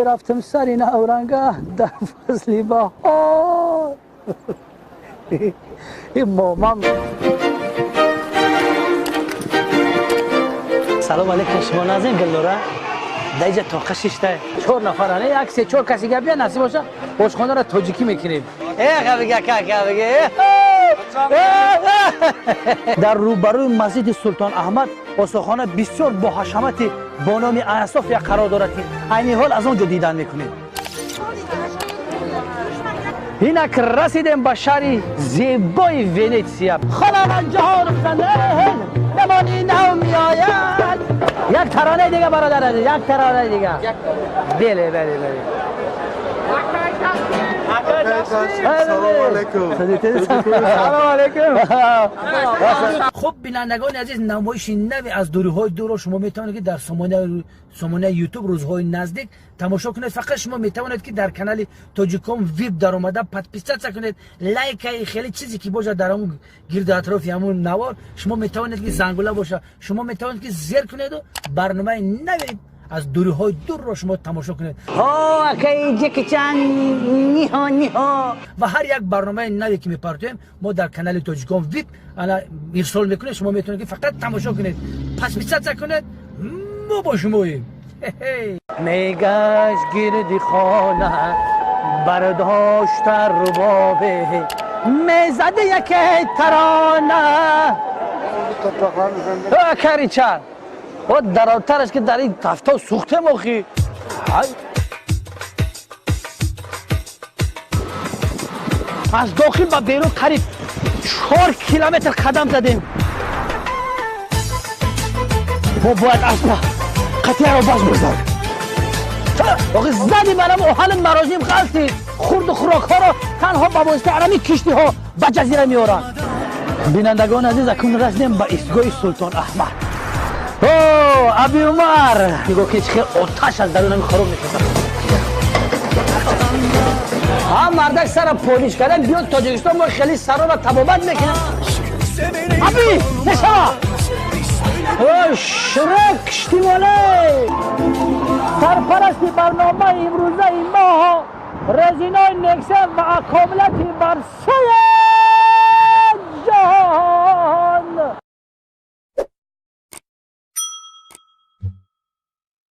رفتم سر این اورنگه در فصلی بهار این مامان. سلام علیکم شما نازنین گلوره دیجا تا ششته 4 نفرانه یک 3-4 کسی گه بیا نصیب باشه خوشخانه را تاجیکی میکنیم. بگه بگه در روبروی مسجد سلطان احمد استخوانه بسیار با حشمت با نام ایاصاف یک قرار دارد که عین حال از اونجا دیدن میکنیم. اینک رسیدیم به شهر زیبای ونیزیا. خلال جهان زنده نمانی نو میآید. یک ترانه دیگه برادر، یک ترانه دیگه. بله. سلام علیکم. خب بینندگان عزیز، نمایش نو از دوری‌های دور شما میتوانید که در سامانه یوتیوب روزهای نزدیک تماشا کنید. فقط شما میتوانید که در کانال تاجیکوم ویب در اومده پادپیستا کنید، لایک خیلی چیزی که باشه در اون گرد اطراف همون نوار شما میتوانید که زنگوله باشه، شما میتوانید که زیر کنید و برنامه نوید از دوری‌های دور رو شما تماشا کنید. نیها و هر یک برنامه نوی که میپرتیم ما در کانال تاجیکوم ویب ارسال میکنیم. شما میتونید که فقط تماشا کنید، پس بیشتر کنید. ما با شماییم. میگشت گردی خانه برداشت ربابه میزده یک ترانه کاری چند و در آترش که در این تفتا سوخته مخی. از داخل به بیرون قریب 4 کیلومتر قدم زدیم. ما باید اصلا قطعه رو باز بزنیم. آقای زدی منم احال مرازیم غلطی خورد و خوراک ها رو تنها با واسطه عرمی کشتی ها به جزیره میارن. بینندگان عزیز اکنون رسیدیم به ایستگاه سلطان احمد. ابی عمر میگو که خیلی آتش از درون خراب میشه. مردک سر پولیش کردن بیاد تاجیکستان ما خیلی سر رو تبابت میکنن. ابی نشما شرک اشتیماله سرپرستی برنامه امروزه این ماه رزینای نکسه و اکاملتی برسه